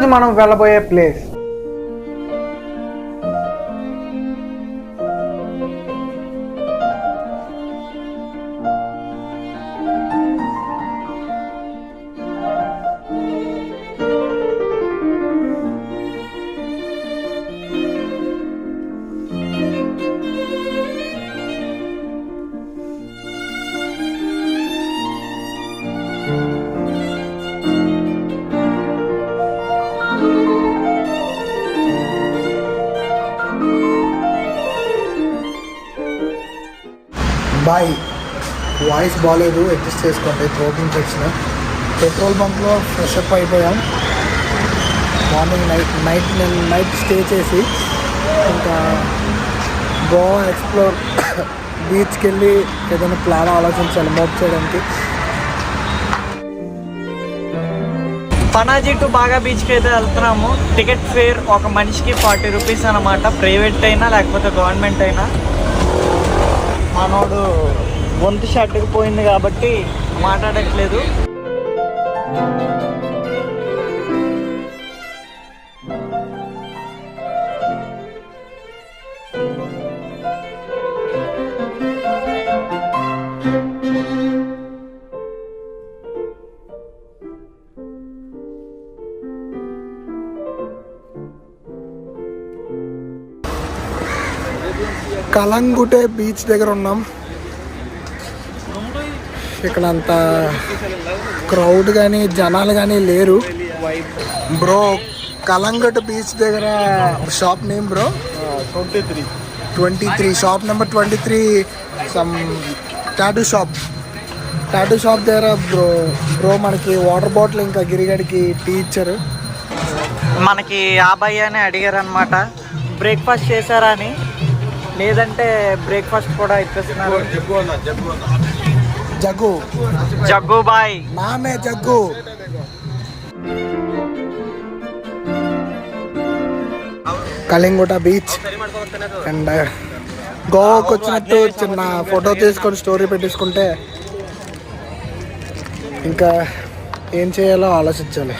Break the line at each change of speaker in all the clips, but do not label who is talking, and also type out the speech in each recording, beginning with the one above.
ఈరోజు మనం వెళ్ళబోయే ప్లేస్ బాయ్. వాయిస్ బాగాలేదు, అడ్జస్ట్ చేసుకోండి. Throat infection. పెట్రోల్ బంక్లో ఫ్రెష్ అప్ అయిపోయాం. మార్నింగ్ నైట్ స్టే చేసి ఇంకా గోవా ఎక్స్ప్లోర్ బీచ్కి వెళ్ళి ఏదైనా ప్లాన్ ఆలోచించాలి మోప్ చేయడానికి.
పనాజీ టు బాగా బీచ్కి అయితే వెళ్తున్నాము. టికెట్ ఫేర్ ఒక మనిషికి 40 రూపీస్ అన్నమాట. ప్రైవేట్ అయినా లేకపోతే గవర్నమెంట్ అయినా. మనోడు గొంతు షర్ట్కి పోయింది కాబట్టి మాట్లాడట్లేదు.
కలంగుటే బీచ్ దగ్గర ఉన్నాం. ఇక్కడ అంత క్రౌడ్ కానీ జనాలు కానీ లేరు. బ్రో, కలంగుట బీచ్ దగ్గర shop name bro 23 shop number 23 some tattoo shop దగ్గర బ్రో మనకి వాటర్ బాటిల్ ఇంకా గిరిగడికి టీ ఇచ్చారు.
మనకి 50 అని అడిగారు అనమాట. బ్రేక్ఫాస్ట్ చేశారా అని. లేదంటే బ్రేక్ఫాస్ట్ కూడా ఇచ్చేస్తున్నారు. జగ్గు బాయ్
నామే జగ్గు. కళింగుట బీచ్ అండ్ గోవాకు వచ్చినట్టు చిన్న ఫోటో తీసుకొని స్టోరీ పెట్టేసుకుంటే ఇంకా ఏం చేయాలో ఆలోచించాలి.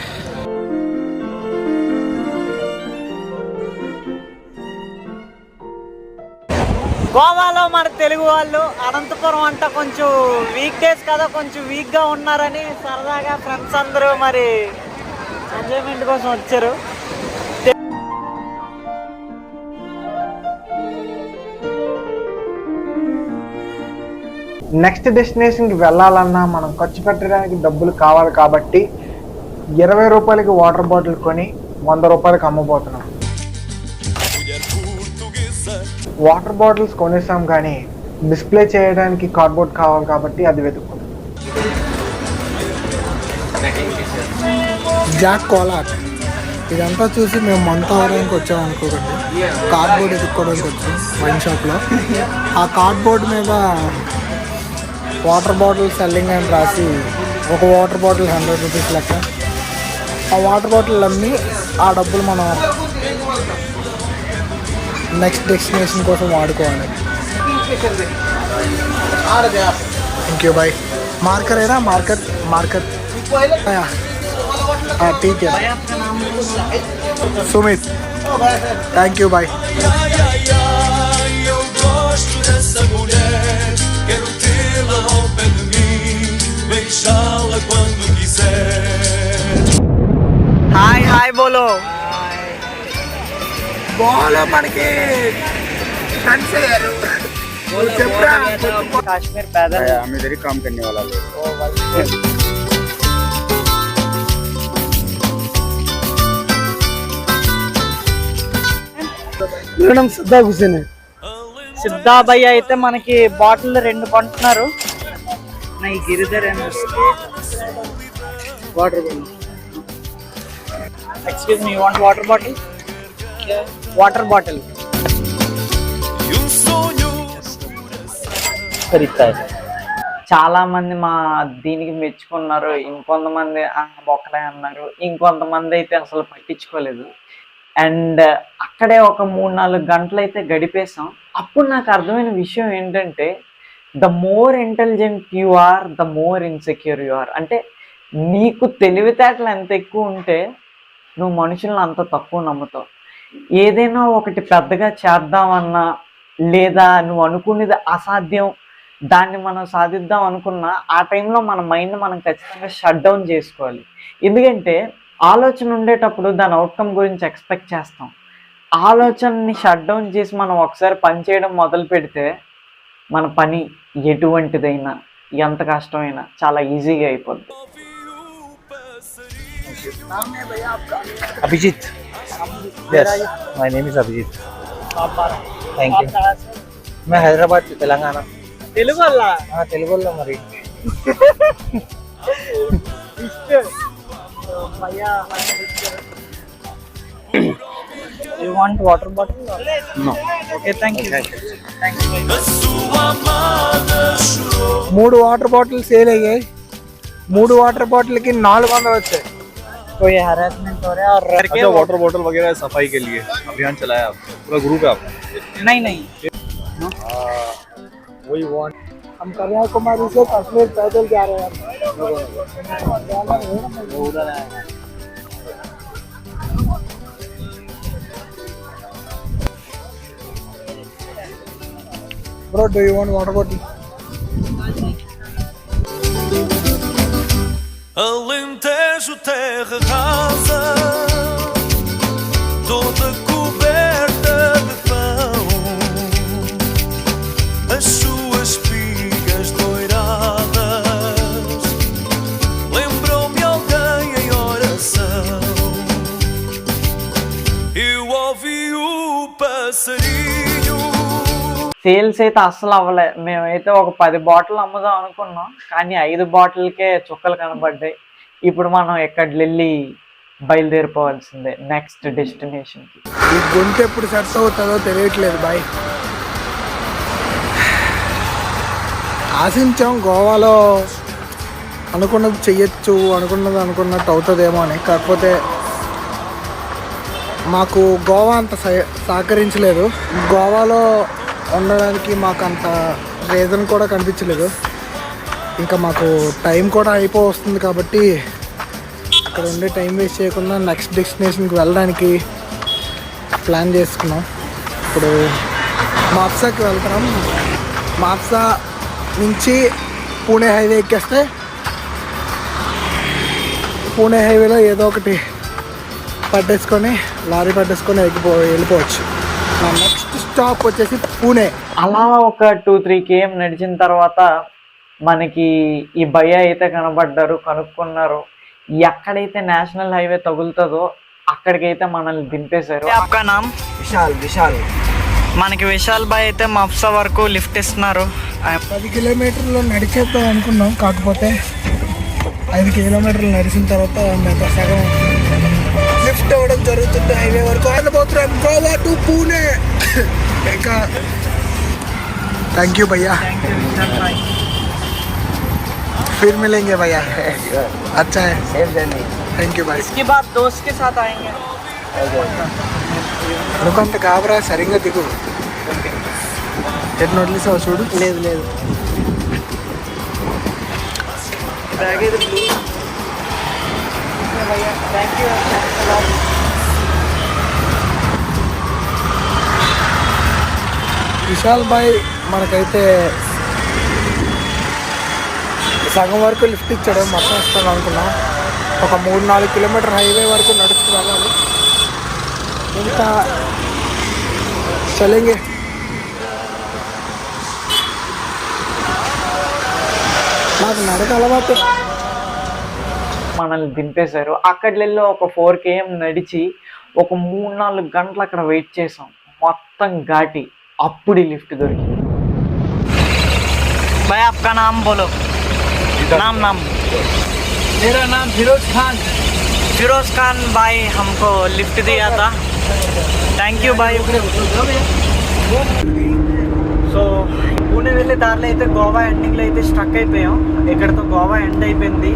గోవాలో మన తెలుగు వాళ్ళు అనంతపురం అంట కొంచెం వీక్ డేస్ కదా, కొంచెం వీక్గా ఉన్నారని సరదాగా ఫ్రెండ్స్ అందరూ మరి ఎంజాయ్మెంట్ కోసం వచ్చారు.
నెక్స్ట్ డెస్టినేషన్కి వెళ్ళాలన్నా మనం ఖర్చు పెట్టడానికి డబ్బులు కావాలి కాబట్టి 20 రూపాయలకి వాటర్ బాటిల్ కొని 100 రూపాయలకి అమ్మబోతున్నాం. వాటర్ బాటిల్స్ కొనేసాం కానీ డిస్ప్లే చేయడానికి కార్డ్బోర్డ్ కావాలి కాబట్టి అది వెతుక్కుంటాం. జాక్ కోలాట్ ఇదంతా చూసి మేము మంత అవడానికి వచ్చాం అనుకోకండి. కార్డ్బోర్డ్ ఎదుక్కోవడానికి వచ్చాం వైన్ షాప్లో. ఆ కార్డ్బోర్డ్ మీద వాటర్ బాటిల్ సెల్లింగ్ అని రాసి ఒక వాటర్ బాటిల్ 100 రూపీస్ లెక్క. ఆ వాటర్ బాటిల్ అమ్మి ఆ డబ్బులు మనం నెక్స్ట్ డెస్టినేషన్ కోసం వాడుకోవాలి. Thank you bye. మార్కర్ అయినా మార్కర్ ठीक है Sumit, thank you bye.
Hi बोलो
మనకి
काश्मीर पैदल
हम इधर ही काम करने वाला लोग.
సిద్ధా భయ్య అయితే మనకి బాటిల్ 2 కొంటున్నారు. Giridhar water excuse me, want water bottle? Water bottle చాలా మంది మా దీనికి మెచ్చుకున్నారు. ఇంకొంతమంది బొక్కలే అన్నారు. ఇంకొంతమంది అయితే అసలు పట్టించుకోలేదు. అండ్ అక్కడే ఒక 3-4 గంటలు అయితే గడిపేసాం. అప్పుడు నాకు అర్థమైన విషయం ఏంటంటే, the more intelligent you are, the more insecure you are. అంటే నీకు తెలివితేటలు ఎంత ఎక్కువ ఉంటే నువ్వు మనుషులను అంత తక్కువ నమ్ముతావు. ఏదైనా ఒకటి పెద్దగా చేద్దామన్నా లేదా నువ్వు అనుకునేది అసాధ్యం దాన్ని మనం సాధిద్దాం అనుకున్నా ఆ టైంలో మన మైండ్ మనం ఖచ్చితంగా షట్ డౌన్ చేసుకోవాలి. ఎందుకంటే ఆలోచన ఉండేటప్పుడు దాని అవుట్కమ్ గురించి ఎక్స్పెక్ట్ చేస్తాం. ఆలోచనని షట్ డౌన్ చేసి మనం ఒకసారి పని చేయడం మొదలు పెడితే మన పని ఎటువంటిదైనా ఎంత కష్టమైనా చాలా ఈజీగా అయిపోద్ది.
Abhijit, yes, my name is Abhijit. Thank you. मैं हैदराबाद तेलंगाना.
తెలుగు వల్ల
हाँ तेलुगु वाला मरी.
You want water bottle?
No.
Okay, thank you.
మూడు వాటర్ బాటిల్ సేల్ అయ్యాయి. 3 వాటర్ బాటిల్కి 400 వచ్చాయి.
कोई हरासमेंट हो रहा है और
अच्छा वाटर बॉटल वगैरह सफाई के लिए अभियान चलाया आपने? पूरा ग्रुप है आपका?
नहीं
वही वांट
हम कन्याकुमारी से कश्मीर पैदल जा रहे हैं. Bro, do you want water bottle?
Alentejo, terra rasa, toda coberta de pão, as suas espigas doiradas lembram-me alguém em oração. Eu ouvi o passarinho.
Sales అయితే అస్సలు అవ్వలే. మేమైతే ఒక 10 బాటిల్ అమ్ముదాం అనుకున్నాం, కానీ 5 బాటిల్కే చుక్కలు కనబడ్డాయి. ఇప్పుడు మనం ఎక్కడికి వెళ్ళి బయలుదేరిపోవాల్సిందే నెక్స్ట్ డెస్టినేషన్కి.
ఈ గొంతు ఎప్పుడు సెట్ అవుతుందో తెలియట్లేదు బాయ్. ఆశించాం గోవాలో అనుకున్నది చెయ్యొచ్చు, అనుకున్నట్టు అవుతుందేమో అని. కాకపోతే మాకు గోవా అంత సహకరించలేదు. గోవాలో ఉండడానికి మాకు అంత రీజన్ కూడా కనిపించలేదు. ఇంకా మాకు టైం కూడా వస్తుంది కాబట్టి అక్కడ ఉండే టైం వేస్ట్ చేయకుండా నెక్స్ట్ డెస్టినేషన్కి వెళ్ళడానికి ప్లాన్ చేసుకున్నాం. ఇప్పుడు మాప్సాకి వెళ్తున్నాం. మాప్సా నుంచి పూణే హైవే ఎక్కేస్తే పూణే హైవేలో ఏదో ఒకటి లారీ పట్టేసుకొని వెళ్ళిపోవచ్చు. నా నెక్స్ట్ స్టాప్ వచ్చేసి పూణే.
అలా ఒక 2-3 km నడిచిన తర్వాత మనకి ఈ భయ్య అయితే కనబడ్డారు, కనుక్కున్నారు. ఎక్కడైతే నేషనల్ హైవే తగులుతుందో అక్కడికైతే మనల్ని దింపేశారు. आपका नाम?
विशाल.
మనకి విశాల్ బాయ్ అయితే మఫ్సా వరకు లిఫ్ట్ ఇస్తున్నారు.
10 కిలోమీటర్లు నడిచేద్దాం అనుకున్నాం. కాకపోతే 5 కిలోమీటర్లు నడిచిన తర్వాత మేము సగం లిఫ్ట్ అవ్వడం జరుగుతుంది. హైవే వరకు వెళ్ళబోతున్నాం, గోవా టు పూణే. ఇంకా థ్యాంక్ యూ భయ్యా, फिर मिलेंगे भैया. अच्छा है, थैंक यू भाई.
इसके बाद दोस्त के साथ आएंगे.
ఎందుకంత కాబరా, సరిగ్గా దిగు. ఎట్లా వదిలేసావు చూడు.
లేదు బ్యాగ్ అయితే బ్లూ. Thank you.
విశాల్ భాయ్ మనకైతే సగం వరకు లిఫ్ట్ ఇచ్చాడు. మొత్తం ఇస్తాను అనుకున్నాం. ఒక 3-4 కిలోమీటర్ హైవే వరకు నడుచుకు వెళ్ళాలి. ఇంకా చలేంగే. నాకు నడక అలవాటు.
మనల్ని దింపేశారు. అక్కడికి వెళ్ళి ఒక 4 km నడిచి ఒక 3-4 గంటలు అక్కడ వెయిట్ చేసాం, మొత్తం ఘాటి. అప్పుడు లిఫ్ట్ దొరికింది. भाई आपका नाम बोलो. नाम
मेरा नाम
फिरोज खान भाई हमको लिफ्ट दिया था. Thank you bye. So Pune వెళ్ళే దారిలో అయితే గోవా ఎండింగ్లో అయితే స్ట్రక్ అయిపోయాం. ఇక్కడతో గోవా ఎండ్ అయిపోయింది.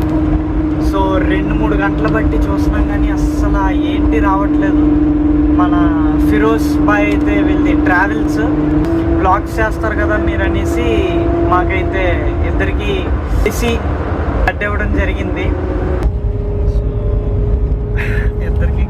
సో 2-3 గంటలు బట్టి చూస్తున్నాం కానీ అస్సలు ఏంటి రావట్లేదు. మన ఫిరోజ్ బాయ్ అయితే వీళ్ళది ట్రావెల్స్ బ్లాగ్స్ చేస్తారు కదా మీరు అనేసి మాకైతే ఇద్దరికి కలిసి అడ్డు ఇవ్వడం జరిగింది. ఇద్దరికి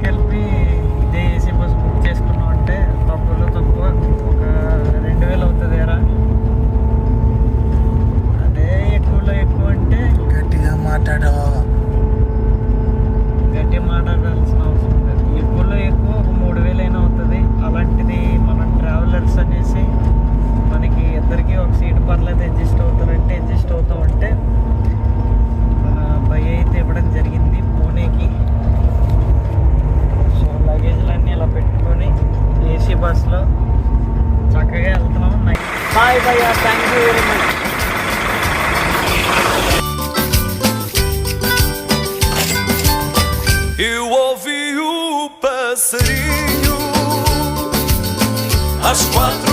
passarinho. Às 4